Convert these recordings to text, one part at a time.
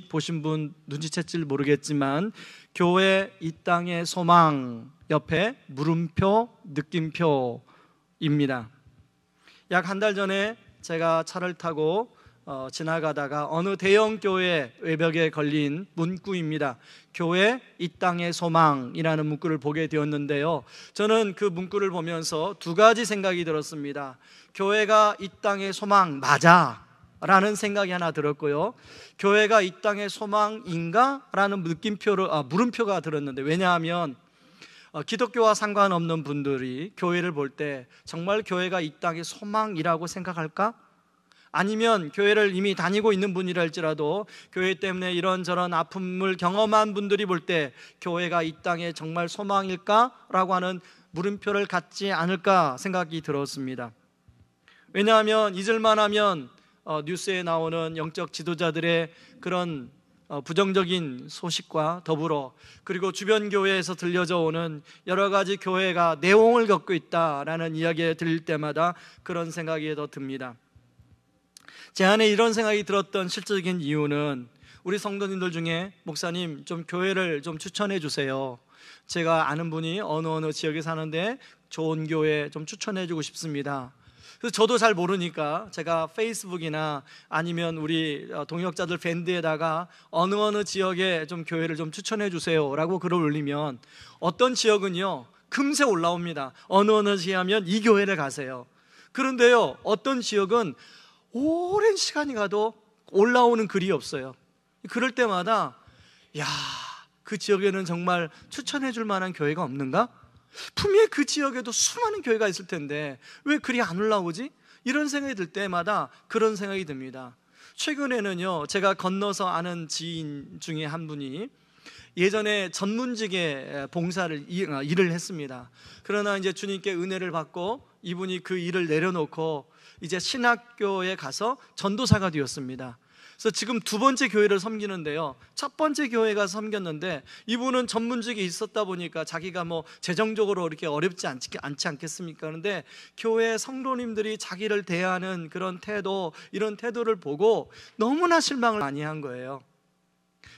보신 분 눈치챘지 모르겠지만 교회 이 땅의 소망 옆에 물음표, 느낌표입니다. 약 한 달 전에 제가 차를 타고 지나가다가 어느 대형 교회 외벽에 걸린 문구입니다. 교회 이 땅의 소망이라는 문구를 보게 되었는데요, 저는 그 문구를 보면서 두 가지 생각이 들었습니다. 교회가 이 땅의 소망 맞아 라는 생각이 하나 들었고요, 교회가 이 땅의 소망인가? 라는 물음표가 들었는데, 왜냐하면 기독교와 상관없는 분들이 교회를 볼 때 정말 교회가 이 땅의 소망이라고 생각할까? 아니면 교회를 이미 다니고 있는 분이라 할지라도 교회 때문에 이런저런 아픔을 경험한 분들이 볼 때 교회가 이 땅의 정말 소망일까? 라고 하는 물음표를 갖지 않을까 생각이 들었습니다. 왜냐하면 잊을만 하면 뉴스에 나오는 영적 지도자들의 그런 부정적인 소식과 더불어 그리고 주변 교회에서 들려져 오는 여러 가지 교회가 내홍을 겪고 있다라는 이야기를 들을 때마다 그런 생각이 더 듭니다. 제 안에 이런 생각이 들었던 실질적인 이유는 우리 성도님들 중에 목사님 좀 교회를 좀 추천해 주세요, 제가 아는 분이 어느 지역에 사는데 좋은 교회 좀 추천해 주고 싶습니다. 그래서 저도 잘 모르니까 제가 페이스북이나 아니면 우리 동역자들 밴드에다가 어느 지역에 좀 교회를 좀 추천해 주세요 라고 글을 올리면 어떤 지역은요 금세 올라옵니다. 어느 지역하면 이 교회를 가세요. 그런데요, 어떤 지역은 오랜 시간이 가도 올라오는 글이 없어요. 그럴 때마다 야, 그 지역에는 정말 추천해 줄 만한 교회가 없는가? 분명히 그 지역에도 수많은 교회가 있을 텐데 왜 글이 안 올라오지? 이런 생각이 들 때마다 그런 생각이 듭니다. 최근에는요, 제가 건너서 아는 지인 중에 한 분이 예전에 전문직에 일을 했습니다. 그러나 이제 주님께 은혜를 받고 이분이 그 일을 내려놓고 이제 신학교에 가서 전도사가 되었습니다. 그래서 지금 두 번째 교회를 섬기는데요, 첫 번째 교회 가서 섬겼는데 이분은 전문직에 있었다 보니까 자기가 뭐 재정적으로 이렇게 어렵지 않지 않겠습니까? 그런데 교회 성도님들이 자기를 대하는 그런 태도, 이런 태도를 보고 너무나 실망을 많이 한 거예요.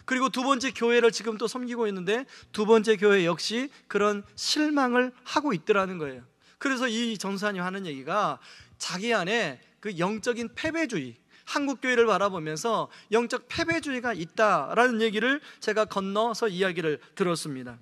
그리고 두 번째 교회를 지금 또 섬기고 있는데 두 번째 교회 역시 그런 실망을 하고 있더라는 거예요. 그래서 이 전사님 하는 얘기가 자기 안에 그 영적인 패배주의, 한국교회를 바라보면서 영적 패배주의가 있다라는 얘기를 제가 건너서 이야기를 들었습니다.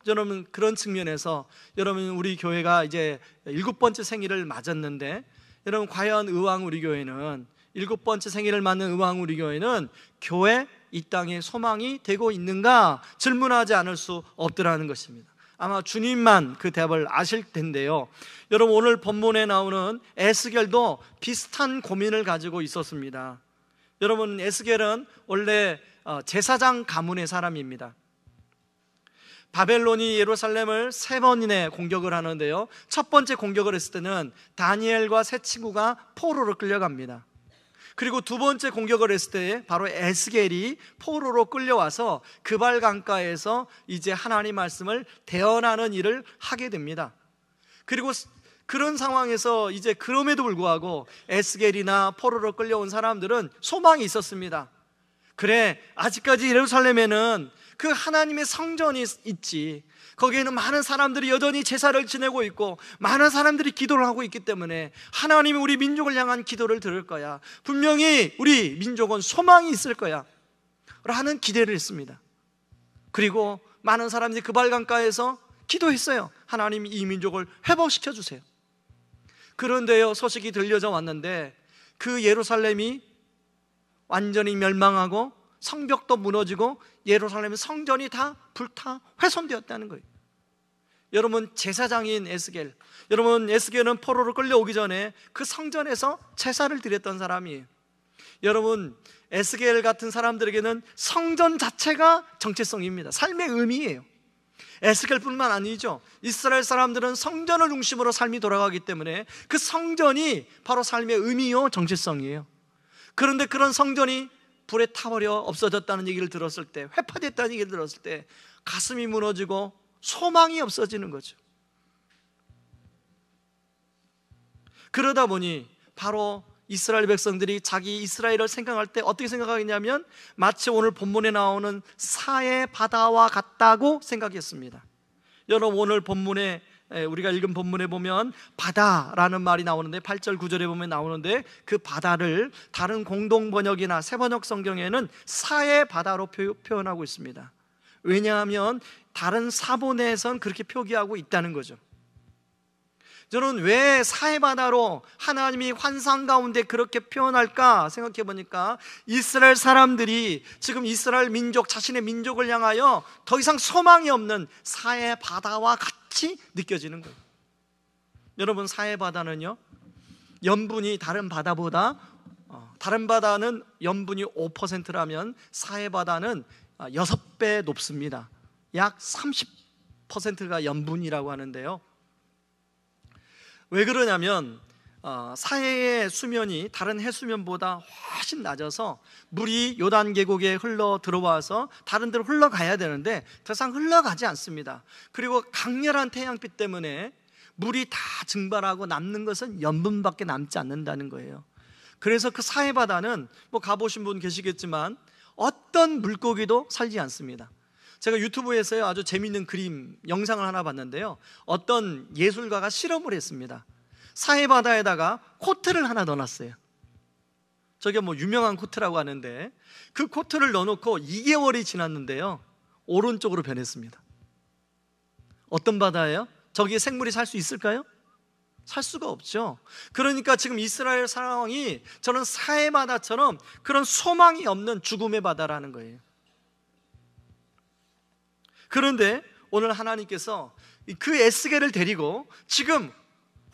여러분, 그런 측면에서 여러분, 우리 교회가 이제 7번째 생일을 맞았는데 여러분, 과연 의왕 우리 교회는 7번째 생일을 맞는 의왕 우리 교회는 교회 이 땅의 소망이 되고 있는가 질문하지 않을 수 없더라는 것입니다. 아마 주님만 그 답을 아실 텐데요, 여러분, 오늘 본문에 나오는 에스겔도 비슷한 고민을 가지고 있었습니다. 여러분, 에스겔은 원래 제사장 가문의 사람입니다. 바벨론이 예루살렘을 3번이나 공격을 하는데요, 첫 번째 공격을 했을 때는 다니엘과 세 친구가 포로로 끌려갑니다. 그리고 두 번째 공격을 했을 때 바로 에스겔이 포로로 끌려와서 그발 강가에서 이제 하나님 말씀을 대언하는 일을 하게 됩니다. 그리고 그런 상황에서 이제 그럼에도 불구하고 에스겔이나 포로로 끌려온 사람들은 소망이 있었습니다. 그래, 아직까지 예루살렘에는 그 하나님의 성전이 있지, 거기에는 많은 사람들이 여전히 제사를 지내고 있고 많은 사람들이 기도를 하고 있기 때문에 하나님이 우리 민족을 향한 기도를 들을 거야, 분명히 우리 민족은 소망이 있을 거야 라는 기대를 했습니다. 그리고 많은 사람들이 그 발강가에서 기도했어요. 하나님, 이 민족을 회복시켜 주세요. 그런데요, 소식이 들려져 왔는데 그 예루살렘이 완전히 멸망하고 성벽도 무너지고 예루살렘 성전이 다 불타 훼손되었다는 거예요. 여러분, 제사장인 에스겔, 여러분, 에스겔은 포로로 끌려오기 전에 그 성전에서 제사를 드렸던 사람이에요. 여러분, 에스겔 같은 사람들에게는 성전 자체가 정체성입니다. 삶의 의미예요. 에스겔뿐만 아니죠, 이스라엘 사람들은 성전을 중심으로 삶이 돌아가기 때문에 그 성전이 바로 삶의 의미요 정체성이에요. 그런데 그런 성전이 불에 타버려 없어졌다는 얘기를 들었을 때, 회파됐다는 얘기를 들었을 때 가슴이 무너지고 소망이 없어지는 거죠. 그러다 보니 바로 이스라엘 백성들이 자기 이스라엘을 생각할 때 어떻게 생각하겠냐면 마치 오늘 본문에 나오는 사해 바다와 같다고 생각했습니다. 여러분, 오늘 본문에 우리가 읽은 본문에 보면 바다라는 말이 나오는데 8절 9절에 보면 나오는데 그 바다를 다른 공동 번역이나 새 번역 성경에는 사해 바다로 표현하고 있습니다. 왜냐하면 다른 사본에선 그렇게 표기하고 있다는 거죠. 저는 왜 사해바다로 하나님이 환상 가운데 그렇게 표현할까 생각해 보니까 이스라엘 사람들이 지금 이스라엘 민족, 자신의 민족을 향하여 더 이상 소망이 없는 사해바다와 같이 느껴지는 거예요. 여러분, 사해바다는요, 염분이 다른 바다보다 다른 바다는 염분이 5%라면 사해바다는 6배 높습니다. 약 30%가 염분이라고 하는데요, 왜 그러냐면 사해의 수면이 다른 해수면보다 훨씬 낮아서 물이 요단 계곡에 흘러 들어와서 다른 데로 흘러가야 되는데 더 이상 흘러가지 않습니다. 그리고 강렬한 태양빛 때문에 물이 다 증발하고 남는 것은 염분밖에 남지 않는다는 거예요. 그래서 그 사해바다는 뭐 가보신 분 계시겠지만 어떤 물고기도 살지 않습니다. 제가 유튜브에서 아주 재미있는 그림 영상을 하나 봤는데요, 어떤 예술가가 실험을 했습니다. 사해바다에다가 코트를 하나 넣어놨어요. 저게 뭐 유명한 코트라고 하는데 그 코트를 넣어놓고 2개월이 지났는데요, 오른쪽으로 변했습니다. 어떤 바다예요? 저기에 생물이 살 수 있을까요? 살 수가 없죠. 그러니까 지금 이스라엘 상황이 저는 사해바다처럼 그런 소망이 없는 죽음의 바다라는 거예요. 그런데 오늘 하나님께서 그 에스겔을 데리고 지금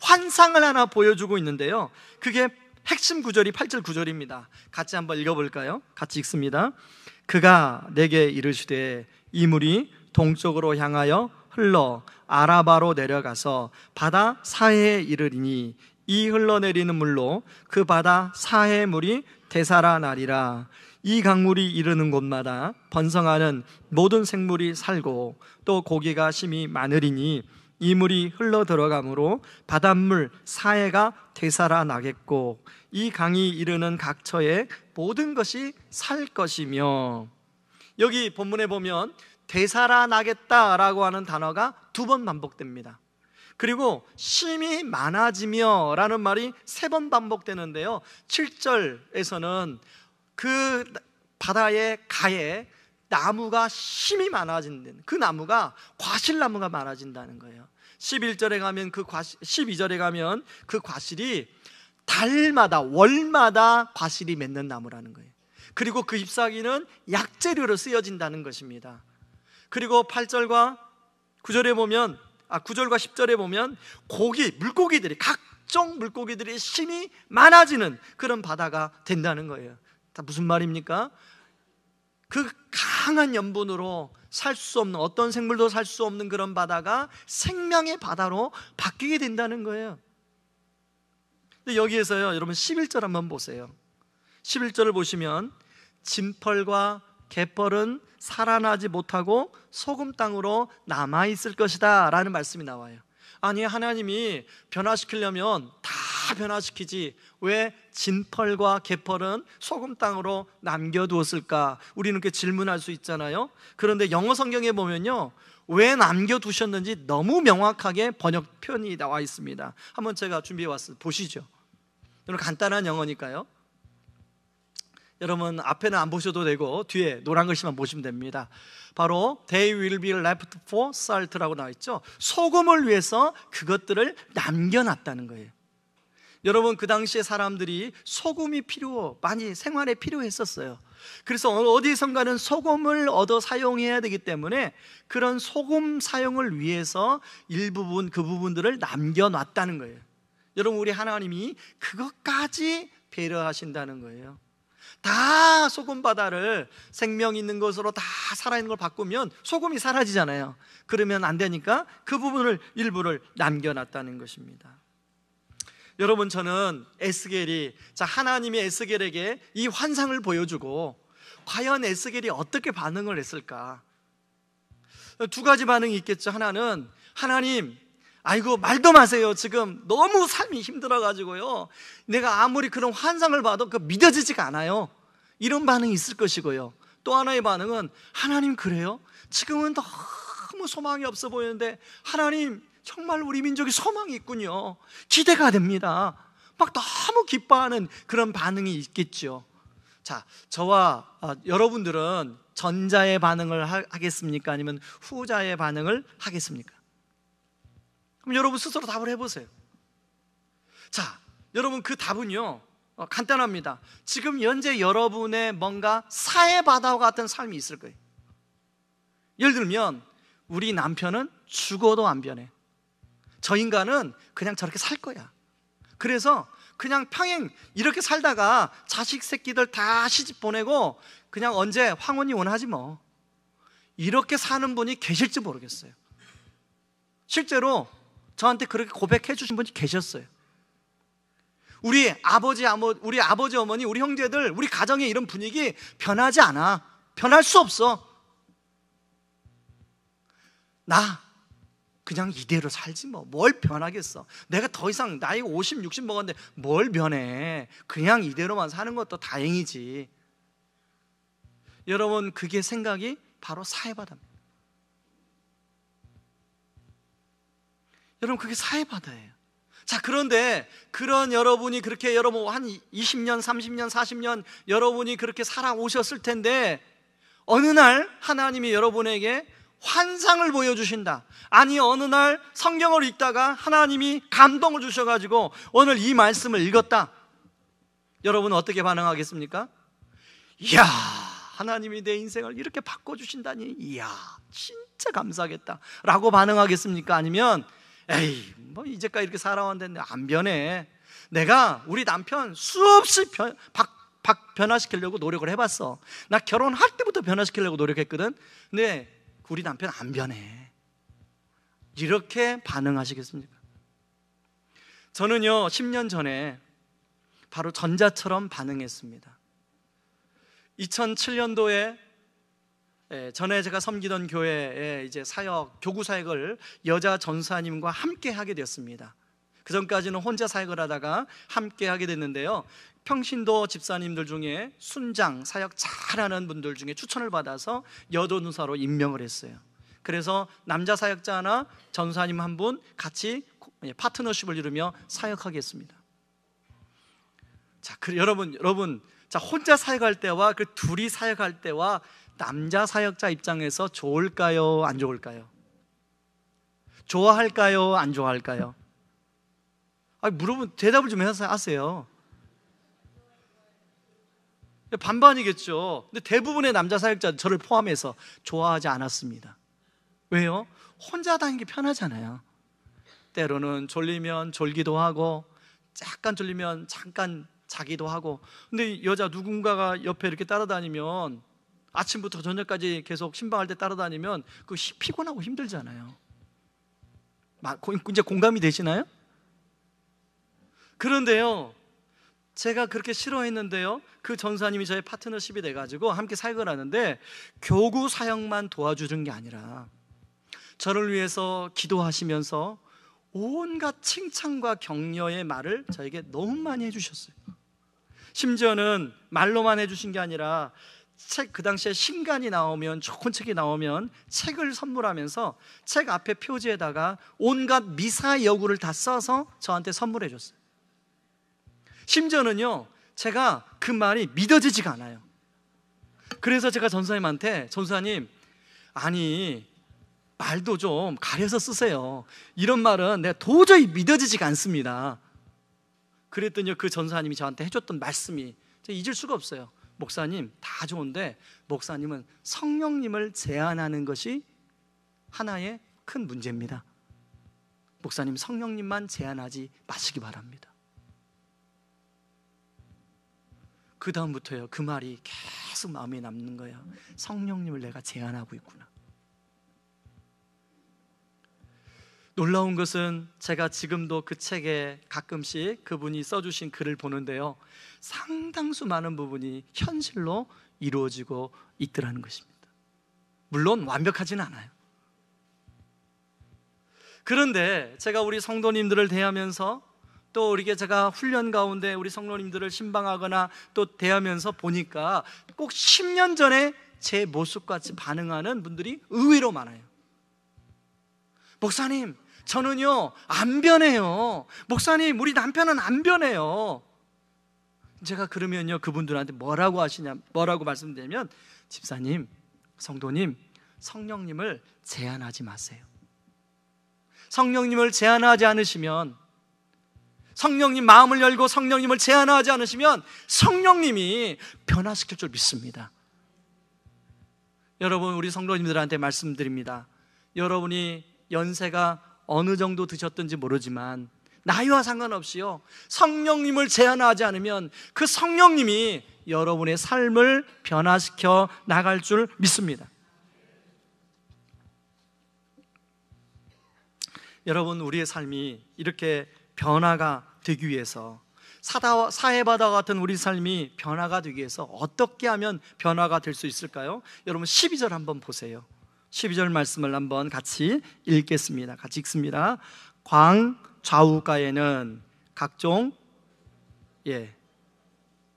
환상을 하나 보여주고 있는데요, 그게 핵심 구절이 8절 9절입니다. 같이 한번 읽어볼까요? 같이 읽습니다. 그가 내게 이르시되 이 물이 동쪽으로 향하여 흘러 아라바로 내려가서 바다 사해에 이르리니 이 흘러내리는 물로 그 바다 사해의 물이 되살아나리라. 이 강물이 이르는 곳마다 번성하는 모든 생물이 살고 또 고기가 심히 많으리니 이 물이 흘러 들어가므로 바닷물 사해가 되살아나겠고 이 강이 이르는 각처에 모든 것이 살 것이며. 여기 본문에 보면 되살아나겠다라고 하는 단어가 2번 반복됩니다. 그리고 심히 많아지며 라는 말이 3번 반복되는데요, 7절에서는 그 바다의 가에 나무가 심히 많아진다는, 그 나무가 과실나무가 많아진다는 거예요. 11절에 가면 12절에 가면 그 과실이 달마다 월마다 과실이 맺는 나무라는 거예요. 그리고 그 잎사귀는 약재료로 쓰여진다는 것입니다. 그리고 8절과 9절에 보면 9절과 10절에 보면 물고기들이 각종 물고기들이 심히 많아지는 그런 바다가 된다는 거예요. 다 무슨 말입니까? 그 강한 염분으로 살 수 없는, 어떤 생물도 살 수 없는 그런 바다가 생명의 바다로 바뀌게 된다는 거예요. 근데 여기에서요, 여러분 11절 한번 보세요. 11절을 보시면 진펄과 갯벌은 살아나지 못하고 소금 땅으로 남아있을 것이다 라는 말씀이 나와요. 아니, 하나님이 변화시키려면 다 변화시키지 왜 진펄과 갯벌은 소금 땅으로 남겨두었을까? 우리는 이렇게 질문할 수 있잖아요. 그런데 영어 성경에 보면요, 왜 남겨두셨는지 너무 명확하게 번역 표현이 나와 있습니다. 한번 제가 준비해 왔어요. 보시죠. 여러분, 간단한 영어니까요. 여러분 앞에는 안 보셔도 되고 뒤에 노란 글씨만 보시면 됩니다. 바로 They will be left for salt라고 나와 있죠. 소금을 위해서 그것들을 남겨놨다는 거예요. 여러분, 그 당시에 사람들이 소금이 많이 생활에 필요했었어요. 그래서 어디선가는 소금을 얻어 사용해야 되기 때문에 그런 소금 사용을 위해서 일부분, 그 부분들을 남겨놨다는 거예요. 여러분, 우리 하나님이 그것까지 배려하신다는 거예요. 다 소금 바다를 생명 있는 것으로 다 살아있는 걸 바꾸면 소금이 사라지잖아요. 그러면 안 되니까 그 부분을 일부를 남겨놨다는 것입니다. 여러분, 저는 하나님이 에스겔에게 이 환상을 보여주고 과연 에스겔이 어떻게 반응을 했을까? 2가지 반응이 있겠죠. 하나는, 하나님, 아이고 말도 마세요. 지금 너무 삶이 힘들어가지고요, 내가 아무리 그런 환상을 봐도 그 믿어지지가 않아요. 이런 반응이 있을 것이고요. 또 하나의 반응은, 하나님 그래요? 지금은 너무 소망이 없어 보이는데 하나님 정말 우리 민족이 소망이 있군요, 기대가 됩니다, 막 너무 기뻐하는 그런 반응이 있겠죠. 자, 저와 여러분들은 전자의 반응을 하겠습니까? 아니면 후자의 반응을 하겠습니까? 그럼 여러분 스스로 답을 해보세요. 자, 여러분 그 답은요 간단합니다. 지금 현재 여러분의 뭔가 사해바다와 같은 삶이 있을 거예요. 예를 들면 우리 남편은 죽어도 안 변해. 저 인간은 그냥 저렇게 살 거야. 그래서 그냥 평행 이렇게 살다가 자식 새끼들 다 시집 보내고 그냥 언제 황혼이 원하지 뭐, 이렇게 사는 분이 계실지 모르겠어요. 실제로 저한테 그렇게 고백해 주신 분이 계셨어요. 우리 아버지 어머니, 우리 형제들, 우리 가정의 이런 분위기 변하지 않아. 변할 수 없어. 나 그냥 이대로 살지 뭐, 뭘 변하겠어. 내가 더 이상 나이가 50, 60 먹었는데 뭘 변해. 그냥 이대로만 사는 것도 다행이지. 여러분, 그게 생각이 바로 사해바다입니다. 여러분, 그게 사해바다예요. 자, 그런데 그런 여러분이 그렇게 여러분 한 20년, 30년, 40년 여러분이 그렇게 살아오셨을 텐데 어느 날 하나님이 여러분에게 환상을 보여주신다. 아니, 어느 날 성경을 읽다가 하나님이 감동을 주셔가지고 오늘 이 말씀을 읽었다. 여러분은 어떻게 반응하겠습니까? 이야, 하나님이 내 인생을 이렇게 바꿔주신다니, 이야 진짜 감사하겠다 라고 반응하겠습니까? 아니면 에이, 뭐 이제까지 이렇게 살아왔는데 안 변해. 내가 우리 남편 수없이 변화시키려고 노력을 해봤어. 나 결혼할 때부터 변화시키려고 노력했거든. 근데 우리 남편 안 변해. 이렇게 반응하시겠습니까? 저는요 10년 전에 바로 전자처럼 반응했습니다. 2007년도에 전에 제가 섬기던 교회에 이제 교구 사역을 여자 전사님과 함께 하게 되었습니다. 그 전까지는 혼자 사역을 하다가 함께 하게 됐는데요, 평신도 집사님들 중에 순장 사역 잘하는 분들 중에 추천을 받아서 여전사로 임명을 했어요. 그래서 남자 사역자 하나, 전사님 한 분 같이 파트너십을 이루며 사역하겠습니다. 자, 여러분, 자, 혼자 사역할 때와 그 둘이 사역할 때와 남자 사역자 입장에서 좋을까요? 안 좋을까요? 좋아할까요? 안 좋아할까요? 대답을 좀 하세요. 반반이겠죠. 근데 대부분의 남자 사역자, 저를 포함해서 좋아하지 않았습니다. 왜요? 혼자 다니는 게 편하잖아요. 때로는 졸리면 졸기도 하고, 약간 졸리면 잠깐 자기도 하고. 근데 여자 누군가가 옆에 이렇게 따라다니면, 아침부터 저녁까지 계속 신방할 때 따라다니면 그 피곤하고 힘들잖아요. 이제 공감이 되시나요? 그런데요, 제가 그렇게 싫어했는데요, 그 전사님이 저의 파트너십이 돼가지고 함께 사역을 하는데 교구 사역만 도와주는 게 아니라 저를 위해서 기도하시면서 온갖 칭찬과 격려의 말을 저에게 너무 많이 해주셨어요. 심지어는 말로만 해주신 게 아니라 그 당시에 신간이 나오면, 좋은 책이 나오면 책을 선물하면서 책 앞에 표지에다가 온갖 미사 여구를 다 써서 저한테 선물해 줬어요. 심지어는요, 제가 그 말이 믿어지지가 않아요. 그래서 제가 전사님한테, 전사님, 아니 말도 좀 가려서 쓰세요. 이런 말은 내가 도저히 믿어지지가 않습니다. 그랬더니 그 전사님이 저한테 해줬던 말씀이 제가 잊을 수가 없어요. 목사님, 다 좋은데 목사님은 성령님을 제한하는 것이 하나의 큰 문제입니다. 목사님, 성령님만 제한하지 마시기 바랍니다. 그 다음부터요, 그 말이 계속 마음에 남는 거예요. 성령님을 내가 제한하고 있구나. 놀라운 것은 제가 지금도 그 책에 가끔씩 그분이 써주신 글을 보는데요, 상당수 많은 부분이 현실로 이루어지고 있더라는 것입니다. 물론 완벽하지는 않아요. 그런데 제가 우리 성도님들을 대하면서 또 우리게 제가 훈련 가운데 우리 성도님들을 신방하거나 또 대하면서 보니까 꼭 10년 전에 제 모습같이 반응하는 분들이 의외로 많아요. 목사님, 저는요 안 변해요. 목사님, 우리 남편은 안 변해요. 제가 그러면요 그분들한테 뭐라고 말씀드리면, 집사님, 성도님, 성령님을 제한하지 마세요. 성령님을 제한하지 않으시면, 성령님 마음을 열고 성령님을 제한하지 않으시면 성령님이 변화시킬 줄 믿습니다. 여러분, 우리 성도님들한테 말씀드립니다. 여러분이 연세가 어느 정도 드셨든지 모르지만 나이와 상관없이요, 성령님을 제한하지 않으면 그 성령님이 여러분의 삶을 변화시켜 나갈 줄 믿습니다. 여러분, 우리의 삶이 이렇게 변화가 되기 위해서, 사해바다 같은 우리 삶이 변화가 되기 위해서 어떻게 하면 변화가 될 수 있을까요? 여러분, 12절 한번 보세요. 12절 말씀을 한번 같이 읽겠습니다. 같이 읽습니다. 광 좌우가에는 각종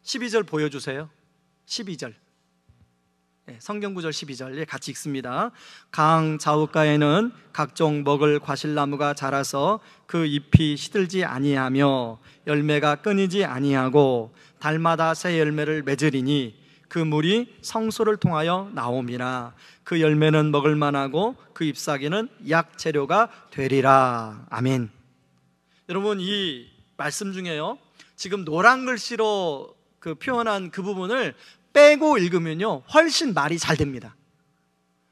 12절 보여주세요. 12절 성경구절 12절 같이 읽습니다. 강 좌우가에는 각종 먹을 과실나무가 자라서 그 잎이 시들지 아니하며 열매가 끊이지 아니하고 달마다 새 열매를 맺으리니 그 물이 성소를 통하여 나옴이라. 그 열매는 먹을 만하고 그 잎사귀는 약재료가 되리라. 아멘. 여러분, 이 말씀 중에요, 지금 노란 글씨로 표현한 그 부분을 빼고 읽으면요 훨씬 말이 잘 됩니다.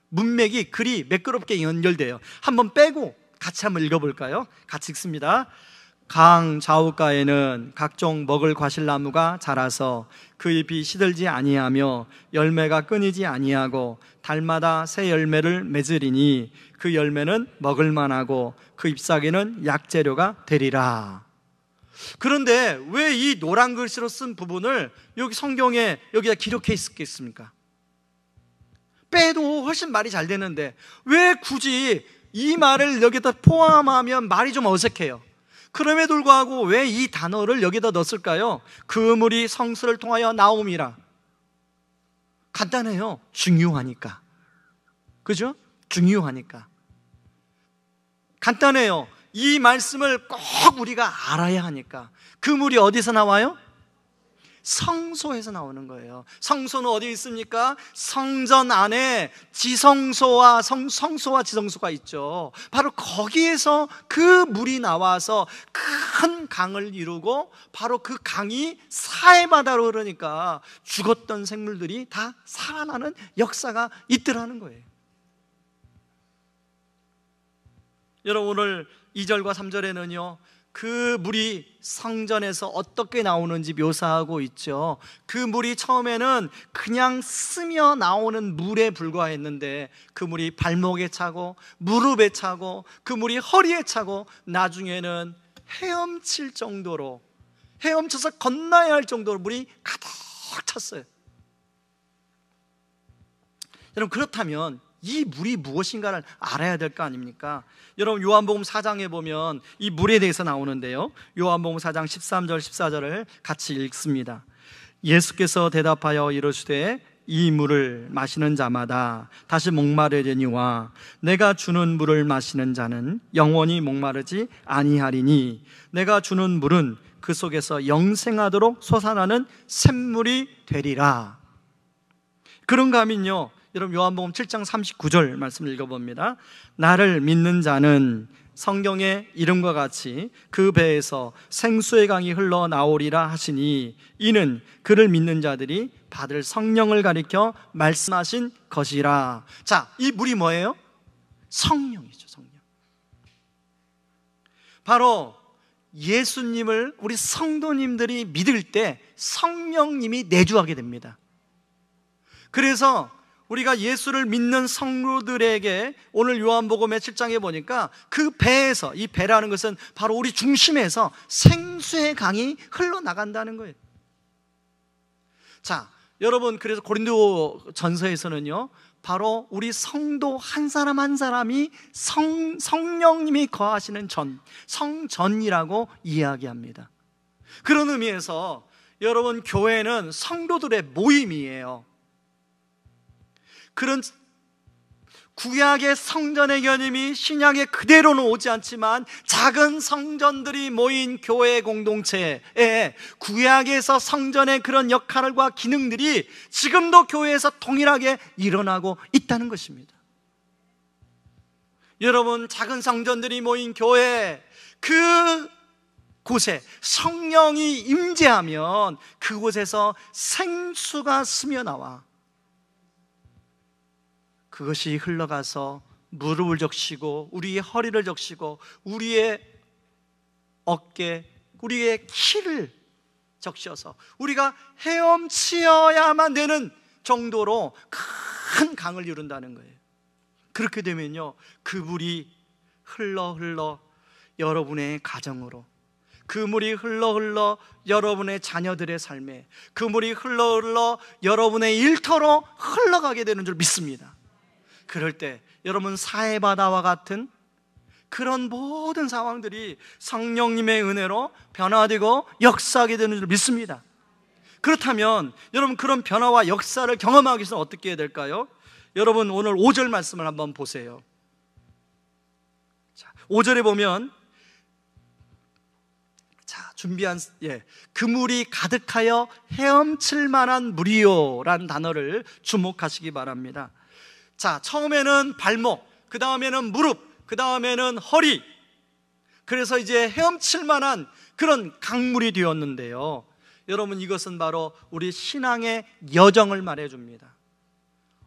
문맥이, 글이 매끄럽게 연결돼요. 한번 빼고 같이 한번 읽어볼까요? 같이 읽습니다. 강 좌우가에는 각종 먹을 과실나무가 자라서 그 잎이 시들지 아니하며 열매가 끊이지 아니하고 달마다 새 열매를 맺으리니 그 열매는 먹을 만하고 그 잎사귀는 약재료가 되리라. 그런데 왜 이 노란 글씨로 쓴 부분을 여기 성경에 여기다 기록해 있겠습니까? 빼도 훨씬 말이 잘 되는데 왜 굳이 이 말을 여기다 포함하면 말이 좀 어색해요. 그럼에도 불구하고 왜 이 단어를 여기다 넣었을까요? 그 물이 성소를 통하여 나옴이라. 간단해요. 중요하니까. 그죠? 중요하니까. 간단해요. 이 말씀을 꼭 우리가 알아야 하니까. 그 물이 어디서 나와요? 성소에서 나오는 거예요. 성소는 어디 있습니까? 성전 안에 지성소와 성소와 지성소가 있죠. 바로 거기에서 그 물이 나와서 큰 강을 이루고 바로 그 강이 사해바다로 흐르니까 죽었던 생물들이 다 살아나는 역사가 있더라는 거예요. 여러분, 오늘 2절과 3절에는요 그 물이 성전에서 어떻게 나오는지 묘사하고 있죠. 그 물이 처음에는 그냥 스며 나오는 물에 불과했는데 그 물이 발목에 차고 무릎에 차고 그 물이 허리에 차고 나중에는 헤엄칠 정도로, 헤엄쳐서 건너야 할 정도로 물이 가득 찼어요. 여러분, 그렇다면 이 물이 무엇인가를 알아야 될 거 아닙니까? 여러분, 요한복음 4장에 보면 이 물에 대해서 나오는데요, 요한복음 4장 13절 14절을 같이 읽습니다. 예수께서 대답하여 이르시되 이 물을 마시는 자마다 다시 목마르려니와 내가 주는 물을 마시는 자는 영원히 목마르지 아니하리니 내가 주는 물은 그 속에서 영생하도록 솟아나는 샘물이 되리라. 그런가 하면요, 여러분, 요한복음 7장 39절 말씀을 읽어봅니다. 나를 믿는 자는 성경의 이름과 같이 그 배에서 생수의 강이 흘러나오리라 하시니 이는 그를 믿는 자들이 받을 성령을 가리켜 말씀하신 것이라. 자, 이 물이 뭐예요? 성령이죠. 성령. 바로 예수님을 우리 성도님들이 믿을 때 성령님이 내주하게 됩니다. 그래서 우리가 예수를 믿는 성도들에게 오늘 요한복음의 7장에 보니까 그 배에서, 이 배라는 것은 바로 우리 중심에서 생수의 강이 흘러나간다는 거예요. 자, 여러분, 그래서 고린도 전서에서는요, 바로 우리 성도 한 사람 한 사람이 성령님이 거하시는 성전이라고 이야기합니다. 그런 의미에서 여러분, 교회는 성도들의 모임이에요. 그런 구약의 성전의 개념이 신약에 그대로는 오지 않지만 작은 성전들이 모인 교회 공동체에 구약에서 성전의 그런 역할과 기능들이 지금도 교회에서 동일하게 일어나고 있다는 것입니다. 여러분, 작은 성전들이 모인 교회, 그 곳에 성령이 임재하면 그곳에서 생수가 스며나와 그것이 흘러가서 무릎을 적시고 우리의 허리를 적시고 우리의 어깨, 우리의 키를 적셔서 우리가 헤엄치어야만 되는 정도로 큰 강을 이룬다는 거예요. 그렇게 되면요, 그 물이 흘러 여러분의 가정으로, 그 물이 흘러 여러분의 자녀들의 삶에, 그 물이 흘러 여러분의 일터로 흘러가게 되는 줄 믿습니다. 그럴 때 여러분, 사해바다와 같은 그런 모든 상황들이 성령님의 은혜로 변화되고 역사하게 되는 줄 믿습니다. 그렇다면 여러분, 그런 변화와 역사를 경험하기 위해서 어떻게 해야 될까요? 여러분, 오늘 5절 말씀을 한번 보세요. 자, 5절에 보면 준비한 그물이 가득하여 헤엄칠 만한 물이요 라는 단어를 주목하시기 바랍니다. 자, 처음에는 발목, 그 다음에는 무릎, 그 다음에는 허리, 그래서 이제 헤엄칠 만한 그런 강물이 되었는데요, 여러분, 이것은 바로 우리 신앙의 여정을 말해줍니다.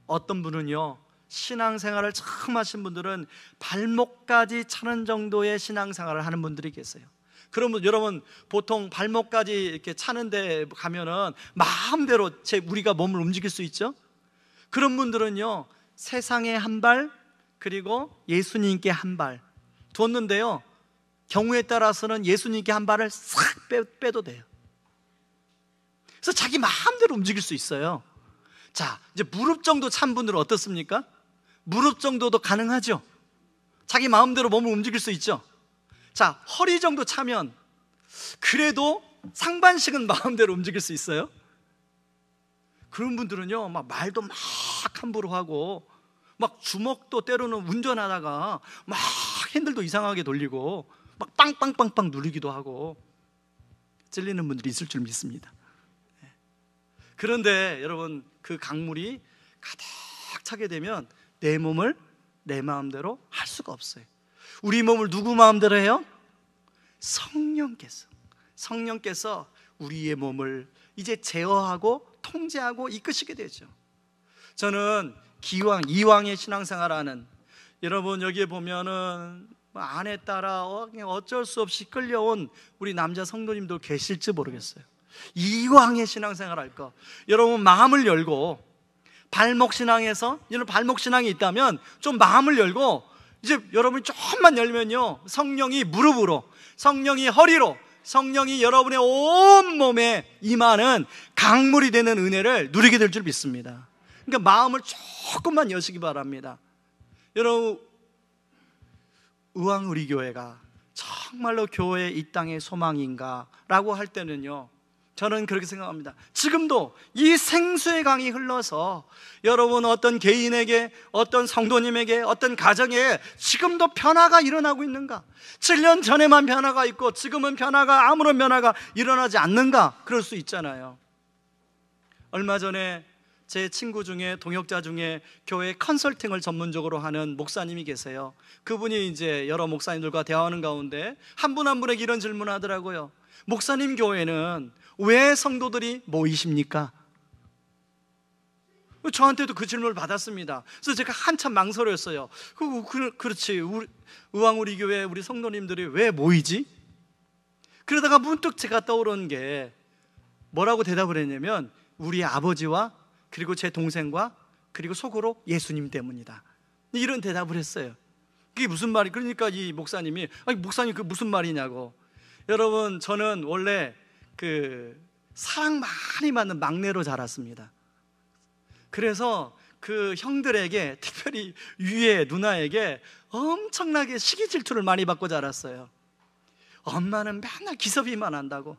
어떤 분은요, 신앙생활을 처음 하신 분들은 발목까지 차는 정도의 신앙생활을 하는 분들이 계세요. 그러면 여러분, 보통 발목까지 이렇게 차는데 가면은 마음대로 우리가 몸을 움직일 수 있죠? 그런 분들은요, 세상에 한 발, 그리고 예수님께 한 발 뒀는데요, 경우에 따라서는 예수님께 한 발을 싹 빼도 돼요. 그래서 자기 마음대로 움직일 수 있어요. 자, 이제 무릎 정도 찬 분들은 어떻습니까? 무릎 정도도 가능하죠? 자기 마음대로 몸을 움직일 수 있죠? 자, 허리 정도 차면 그래도 상반신은 마음대로 움직일 수 있어요? 그런 분들은요, 막 말도 막 함부로 하고, 막 주먹도 때로는 운전하다가 막 핸들도 이상하게 돌리고 막 빵빵빵빵 누르기도 하고 찔리는 분들이 있을 줄 믿습니다. 그런데 여러분, 그 강물이 가득 차게 되면 내 몸을 내 마음대로 할 수가 없어요. 우리 몸을 누구 마음대로 해요? 성령께서 우리의 몸을 이제 제어하고 통제하고 이끄시게 되죠. 저는 이왕의 신앙생활하는 여러분, 여기에 보면은 아내 따라 어쩔 수 없이 끌려온 우리 남자 성도님도 계실지 모르겠어요. 이왕의 신앙생활 할 거, 여러분 마음을 열고, 발목 신앙에서 여러분 발목 신앙이 있다면 좀 마음을 열고, 이제 여러분이 조금만 열면요, 성령이 무릎으로, 성령이 허리로, 성령이 여러분의 온 몸에 임하는 강물이 되는 은혜를 누리게 될 줄 믿습니다. 그러니까 마음을 조금만 여시기 바랍니다. 여러분, 의왕우리교회가 정말로 교회 이 땅의 소망인가 라고 할 때는요, 저는 그렇게 생각합니다. 지금도 이 생수의 강이 흘러서 여러분, 어떤 개인에게, 어떤 성도님에게, 어떤 가정에 지금도 변화가 일어나고 있는가? 7년 전에만 변화가 있고 지금은 아무런 변화가 일어나지 않는가? 그럴 수 있잖아요. 얼마 전에 제 친구 중에, 동역자 중에 교회 컨설팅을 전문적으로 하는 목사님이 계세요. 그분이 이제 여러 목사님들과 대화하는 가운데 한 분 한 분에게 이런 질문을 하더라고요. 목사님, 교회는 왜 성도들이 모이십니까? 저한테도 그 질문을 받았습니다. 그래서 제가 한참 망설였어요. 그렇지, 의왕우리 교회 우리 성도님들이 왜 모이지? 그러다가 문득 제가 떠오른 게 뭐라고 대답을 했냐면, 우리 아버지와 그리고 제 동생과 그리고 속으로 예수님 때문이다, 이런 대답을 했어요. 그게 무슨 말이? 그러니까 이 목사님이, 아니 목사님 그 무슨 말이냐고. 여러분, 저는 원래 그 사랑 많이 받는 막내로 자랐습니다. 그래서 그 형들에게, 특별히 위에 누나에게 엄청나게 시기 질투를 많이 받고 자랐어요. 엄마는 맨날 기섭이만 한다고,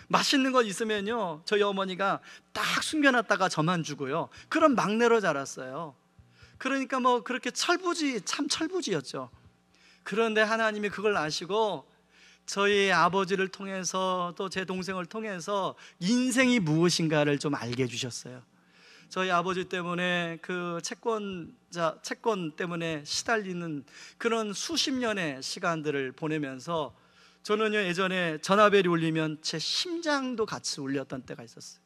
맛있는 거 있으면요 저희 어머니가 딱 숨겨놨다가 저만 주고요, 그런 막내로 자랐어요. 그러니까 뭐 그렇게 참 철부지였죠. 그런데 하나님이 그걸 아시고 저희 아버지를 통해서 또 제 동생을 통해서 인생이 무엇인가를 좀 알게 해주셨어요. 저희 아버지 때문에 그 채권 때문에 시달리는 그런 수십 년의 시간들을 보내면서 저는요, 예전에 전화벨이 울리면 제 심장도 같이 울렸던 때가 있었어요.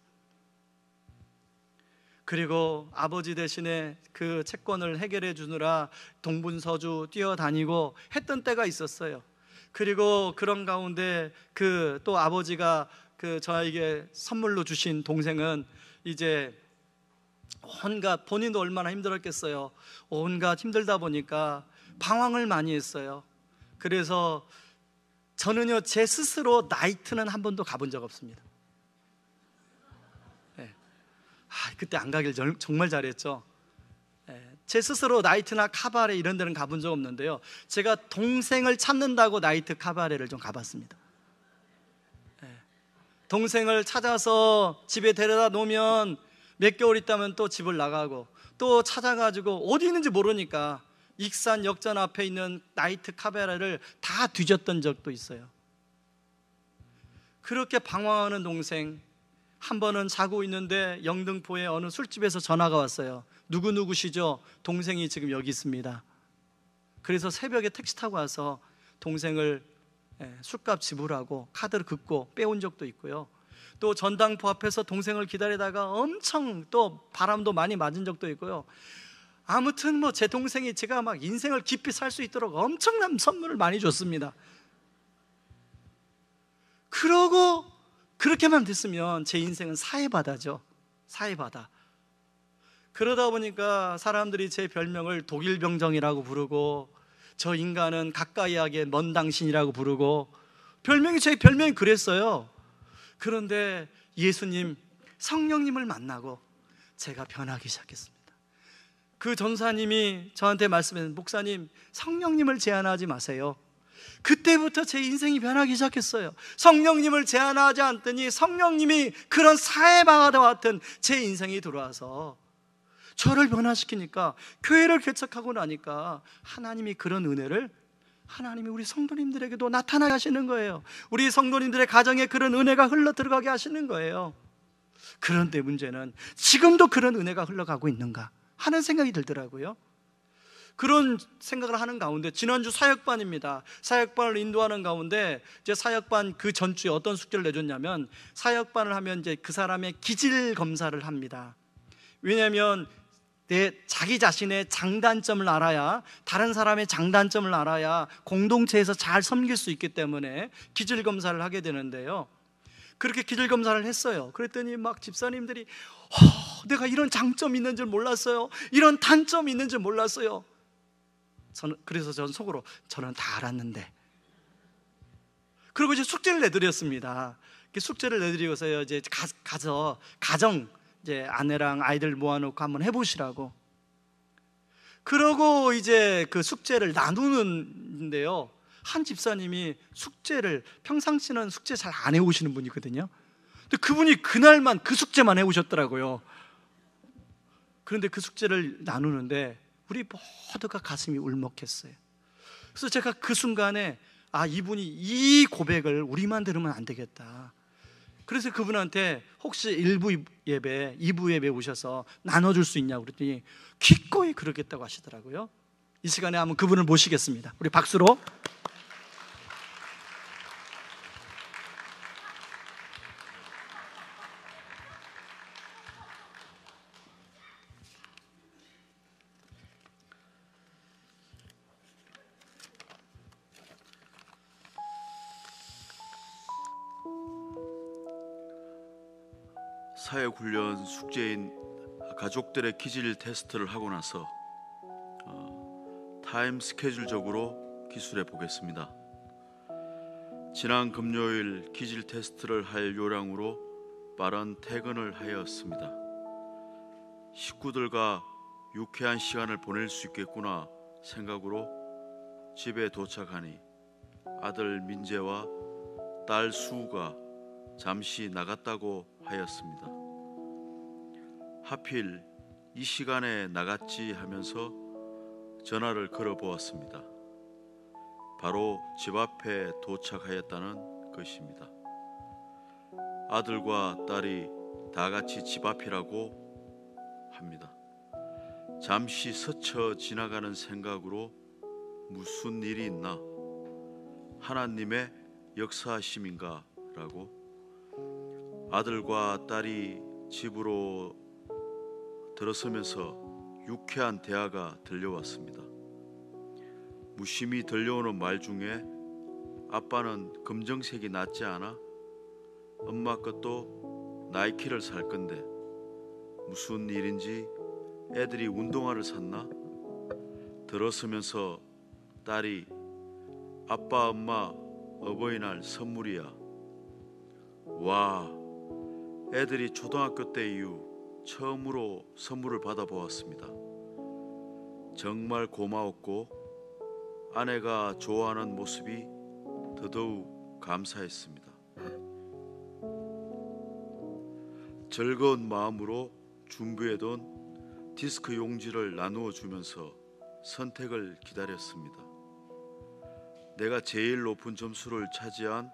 그리고 아버지 대신에 그 채권을 해결해 주느라 동분서주 뛰어다니고 했던 때가 있었어요. 그리고 그런 가운데 그 또 아버지가 그 저에게 선물로 주신 동생은 이제 온갖, 본인도 얼마나 힘들었겠어요. 온갖 힘들다 보니까 방황을 많이 했어요. 그래서 저는요, 제 스스로 나이트는 한 번도 가본 적 없습니다. 네. 그때 안 가길 정말 잘했죠. 네. 제 스스로 나이트나 카바레 이런 데는 가본 적 없는데요, 제가 동생을 찾는다고 나이트 카바레를 좀 가봤습니다. 네. 동생을 찾아서 집에 데려다 놓으면 몇 개월 있다면 또 집을 나가고, 또 찾아가지고 어디 있는지 모르니까 익산 역전 앞에 있는 나이트 카바레를 다 뒤졌던 적도 있어요. 그렇게 방황하는 동생, 한 번은 자고 있는데 영등포의 어느 술집에서 전화가 왔어요. 누구누구시죠? 동생이 지금 여기 있습니다. 그래서 새벽에 택시 타고 와서 동생을 술값 지불하고 카드를 긁고 빼온 적도 있고요. 또 전당포 앞에서 동생을 기다리다가 엄청 또 바람도 많이 맞은 적도 있고요. 아무튼 뭐 제 동생이 제가 막 인생을 깊이 살 수 있도록 엄청난 선물을 많이 줬습니다. 그러고 그렇게만 됐으면 제 인생은 사해바다죠. 사해바다. 그러다 보니까 사람들이 제 별명을 독일병정이라고 부르고, 저 인간은 가까이하게 먼 당신이라고 부르고, 제 별명이 그랬어요. 그런데 예수님, 성령님을 만나고 제가 변하기 시작했습니다. 그 전사님이 저한테 말씀했는데, 목사님, 성령님을 제한하지 마세요. 그때부터 제 인생이 변하기 시작했어요. 성령님을 제한하지 않더니 성령님이 그런 사해바다와 같은 제 인생이 들어와서 저를 변화시키니까, 교회를 개척하고 나니까 하나님이 그런 은혜를 하나님이 우리 성도님들에게도 나타나게 하시는 거예요. 우리 성도님들의 가정에 그런 은혜가 흘러 들어가게 하시는 거예요. 그런데 문제는 지금도 그런 은혜가 흘러가고 있는가 하는 생각이 들더라고요. 그런 생각을 하는 가운데 지난주 사역반입니다. 사역반을 인도하는 가운데 이제 사역반 그 전주에 어떤 숙제를 내줬냐면, 사역반을 하면 이제 그 사람의 기질 검사를 합니다. 왜냐하면 자기 자신의 장단점을 알아야, 다른 사람의 장단점을 알아야 공동체에서 잘 섬길 수 있기 때문에 기질 검사를 하게 되는데요, 그렇게 기질 검사를 했어요. 그랬더니 막 집사님들이 내가 이런 장점이 있는 줄 몰랐어요, 이런 단점이 있는 줄 몰랐어요. 그래서 저는 속으로 저는 다 알았는데. 그리고 이제 숙제를 내드렸습니다. 숙제를 내드리고서요, 이제 가서 가정, 이제 아내랑 아이들 모아놓고 한번 해보시라고. 그러고 이제 그 숙제를 나누는데요, 한 집사님이 숙제를, 평상시는 숙제 잘 안 해오시는 분이거든요. 근데 그분이 그날만 그 숙제만 해오셨더라고요. 그런데 그 숙제를 나누는데 우리 모두가 가슴이 울먹했어요. 그래서 제가 그 순간에 이분이 이 고백을 우리만 들으면 안 되겠다. 그래서 그분한테 혹시 1부 예배, 2부 예배 오셔서 나눠줄 수 있냐고 그랬더니 기꺼이 그러겠다고 하시더라고요. 이 시간에 한번 그분을 모시겠습니다. 우리 박수로. 사역훈련 숙제인 가족들의 기질 테스트를 하고 나서 타임 스케줄적으로 기술해 보겠습니다. 지난 금요일 기질 테스트를 할 요량으로 빠른 퇴근을 하였습니다. 식구들과 유쾌한 시간을 보낼 수 있겠구나 생각으로 집에 도착하니 아들 민재와 딸 수우가 잠시 나갔다고 하였습니다. 하필 이 시간에 나갔지 하면서 전화를 걸어 보았습니다. 바로 집 앞에 도착하였다는 것입니다. 아들과 딸이 다 같이 집 앞이라고 합니다. 잠시 스쳐 지나가는 생각으로 무슨 일이 있나? 하나님의 역사하심인가? 라고 아들과 딸이 집으로 들어서면서 유쾌한 대화가 들려왔습니다. 무심히 들려오는 말 중에 아빠는 검정색이 낫지 않아? 엄마 것도 나이키를 살 건데 무슨 일인지 애들이 운동화를 샀나? 들어서면서 딸이 아빠 엄마 어버이날 선물이야. 와, 애들이 초등학교 때 이후 처음으로 선물을 받아보았습니다. 정말 고마웠고 아내가 좋아하는 모습이 더더욱 감사했습니다. 즐거운 마음으로 준비해둔 디스크 용지를 나누어 주면서 선택을 기다렸습니다. 내가 제일 높은 점수를 차지한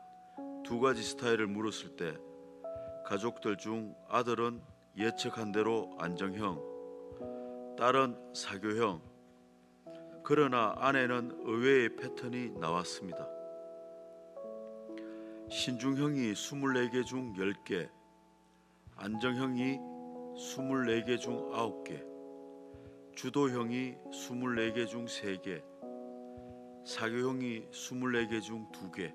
두 가지 스타일을 물었을 때 가족들 중 아들은 예측한 대로 안정형, 딸은 사교형, 그러나 아내는 의외의 패턴이 나왔습니다. 신중형이 24개 중 10개, 안정형이 24개 중 9개, 주도형이 24개 중 3개, 사교형이 24개 중 2개.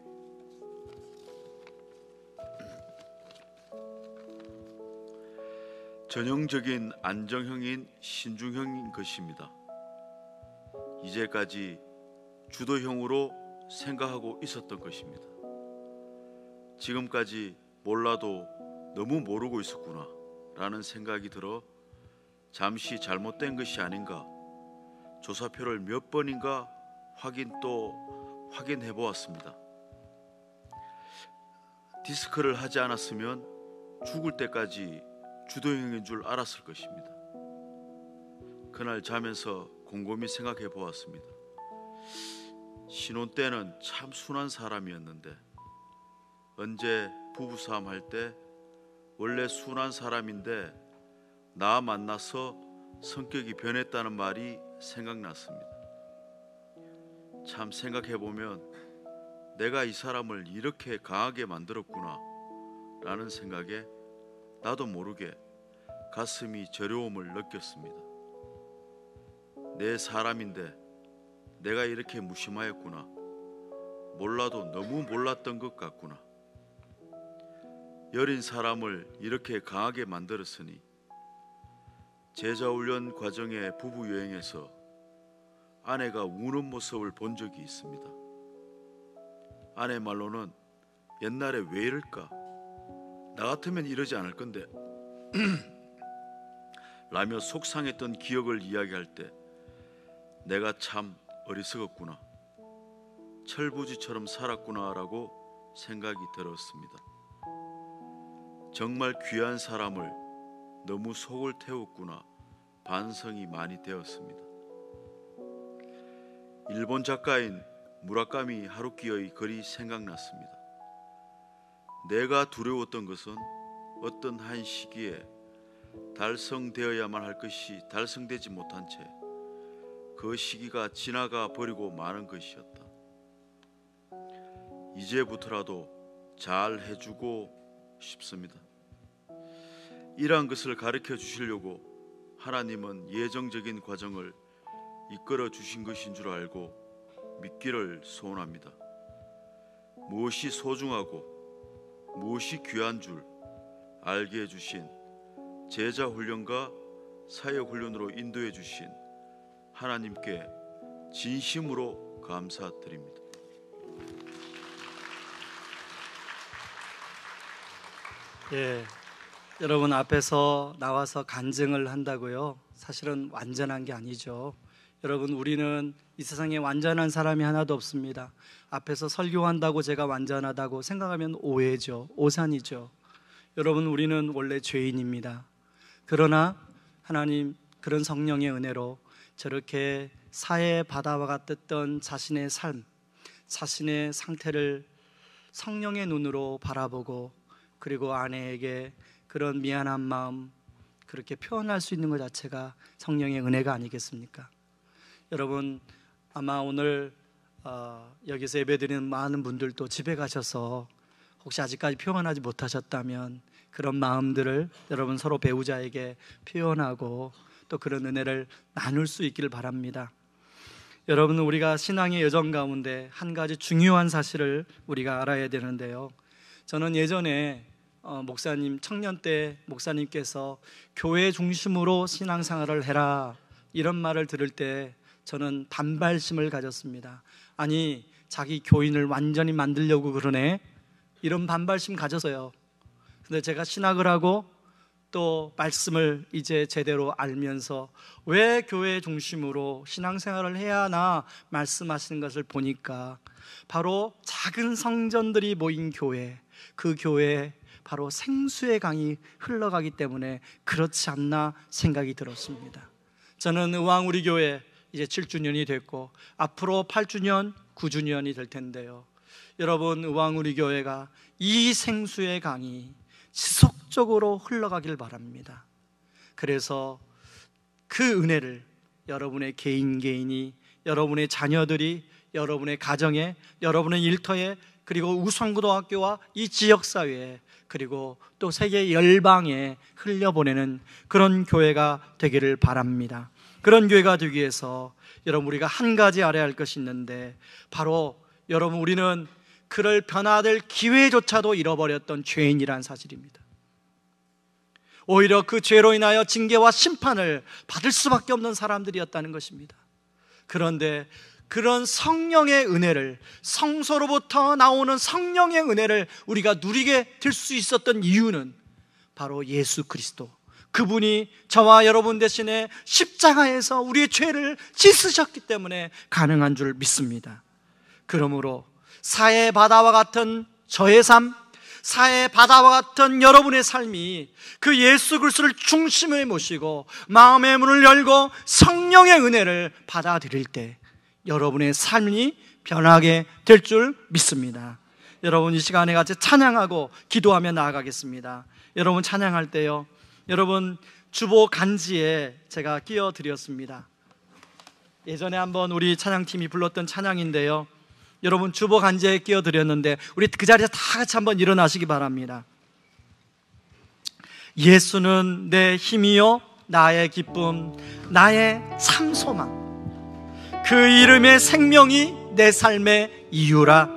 전형적인 안정형인 신중형인 것입니다. 이제까지 주도형으로 생각하고 있었던 것입니다. 지금까지 몰라도 너무 모르고 있었구나 라는 생각이 들어 잠시 잘못된 것이 아닌가 조사표를 몇 번인가 확인해 보았습니다. 디스크를 하지 않았으면 죽을 때까지 주도형인 줄 알았을 것입니다. 그날 자면서 곰곰이 생각해 보았습니다. 신혼 때는 참 순한 사람이었는데 언제 부부싸움 할 때 원래 순한 사람인데 나 만나서 성격이 변했다는 말이 생각났습니다. 참 생각해 보면 내가 이 사람을 이렇게 강하게 만들었구나 라는 생각에 나도 모르게 가슴이 저려움을 느꼈습니다. 내 사람인데 내가 이렇게 무심하였구나. 몰라도 너무 몰랐던 것 같구나. 여린 사람을 이렇게 강하게 만들었으니 제자훈련 과정의 부부여행에서 아내가 우는 모습을 본 적이 있습니다. 아내 말로는 옛날에 왜 이럴까? 나 같으면 이러지 않을 건데 라며 속상했던 기억을 이야기할 때 내가 참 어리석었구나, 철부지처럼 살았구나라고 생각이 들었습니다. 정말 귀한 사람을 너무 속을 태웠구나 반성이 많이 되었습니다. 일본 작가인 무라카미 하루키의 글이 생각났습니다. 내가 두려웠던 것은 어떤 한 시기에 달성되어야만 할 것이 달성되지 못한 채 그 시기가 지나가 버리고 마는 것이었다. 이제부터라도 잘 해주고 싶습니다. 이러한 것을 가르쳐 주시려고 하나님은 예정적인 과정을 이끌어 주신 것인 줄 알고 믿기를 소원합니다. 무엇이 소중하고 무엇이 귀한 줄 알게 해주신 제자 훈련과 사역 훈련으로 인도해 주신 하나님께 진심으로 감사드립니다. 예, 여러분 앞에서 나와서 간증을 한다고요? 사실은 완전한 게 아니죠. 여러분, 우리는 이 세상에 완전한 사람이 하나도 없습니다. 앞에서 설교한다고 제가 완전하다고 생각하면 오해죠. 오산이죠. 여러분, 우리는 원래 죄인입니다. 그러나 하나님 그런 성령의 은혜로 저렇게 사해 바다와 같았던 자신의 삶, 자신의 상태를 성령의 눈으로 바라보고, 그리고 아내에게 그런 미안한 마음 그렇게 표현할 수 있는 것 자체가 성령의 은혜가 아니겠습니까? 여러분, 아마 오늘 여기서 예배드리는 많은 분들도 집에 가셔서 혹시 아직까지 표현하지 못하셨다면 그런 마음들을 여러분 서로 배우자에게 표현하고 또 그런 은혜를 나눌 수 있기를 바랍니다. 여러분, 우리가 신앙의 여정 가운데 한 가지 중요한 사실을 우리가 알아야 되는데요, 저는 예전에 목사님, 청년 때 목사님께서 교회 중심으로 신앙생활을 해라 이런 말을 들을 때 저는 반발심을 가졌습니다. 아니, 자기 교인을 완전히 만들려고 그러네, 이런 반발심 가졌어요. 근데 제가 신학을 하고 또 말씀을 이제 제대로 알면서 왜 교회 중심으로 신앙생활을 해야 하나 말씀하시는 것을 보니까 바로 작은 성전들이 모인 교회, 그 교회에 바로 생수의 강이 흘러가기 때문에 그렇지 않나 생각이 들었습니다. 저는 의왕우리교회 이제 7주년이 됐고 앞으로 8주년, 9주년이 될 텐데요, 여러분, 의왕우리교회가 이 생수의 강이 지속적으로 흘러가길 바랍니다. 그래서 그 은혜를 여러분의 개인이, 여러분의 자녀들이, 여러분의 가정에, 여러분의 일터에, 그리고 우성고등학교와 이 지역사회에, 그리고 또 세계 열방에 흘려보내는 그런 교회가 되기를 바랍니다. 그런 교회가 되기 위해서 여러분, 우리가 한 가지 알아야 할 것이 있는데, 바로 여러분, 우리는 그를 변화될 기회조차도 잃어버렸던 죄인이란 사실입니다. 오히려 그 죄로 인하여 징계와 심판을 받을 수밖에 없는 사람들이었다는 것입니다. 그런데 그런 성령의 은혜를, 성소로부터 나오는 성령의 은혜를 우리가 누리게 될 수 있었던 이유는 바로 예수 그리스도, 그분이 저와 여러분 대신에 십자가에서 우리의 죄를 씻으셨기 때문에 가능한 줄 믿습니다. 그러므로 사해 바다와 같은 저의 삶, 사해 바다와 같은 여러분의 삶이 그 예수 그리스도를 중심에 모시고 마음의 문을 열고 성령의 은혜를 받아들일 때 여러분의 삶이 변하게 될 줄 믿습니다. 여러분, 이 시간에 같이 찬양하고 기도하며 나아가겠습니다. 여러분, 찬양할 때요, 여러분 주보 간지에 제가 끼워드렸습니다. 예전에 한번 우리 찬양팀이 불렀던 찬양인데요, 여러분 주보 간지에 끼워드렸는데 우리 그 자리에서 다 같이 한번 일어나시기 바랍니다. 예수는 내 힘이요 나의 기쁨, 나의 참 소망, 그 이름의 생명이 내 삶의 이유라.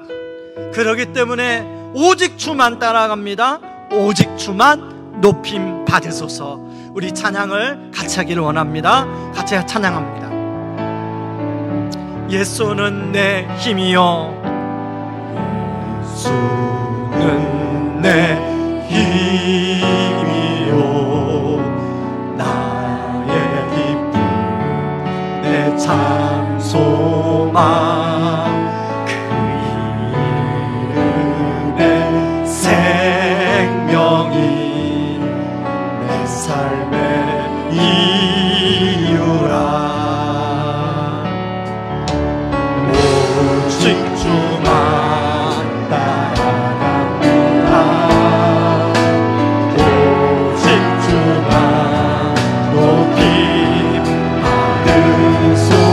그렇기 때문에 오직 주만 따라갑니다. 오직 주만 높임 받으소서. 우리 찬양을 같이 하기를 원합니다. 같이 찬양합니다. 예수는 내 힘이요, 예수는 내 힘이요, 나의 기쁨, 내 참 소망, 그 이름의 생명이 내 삶의 이유라. 오직 주만 높임 받으소서.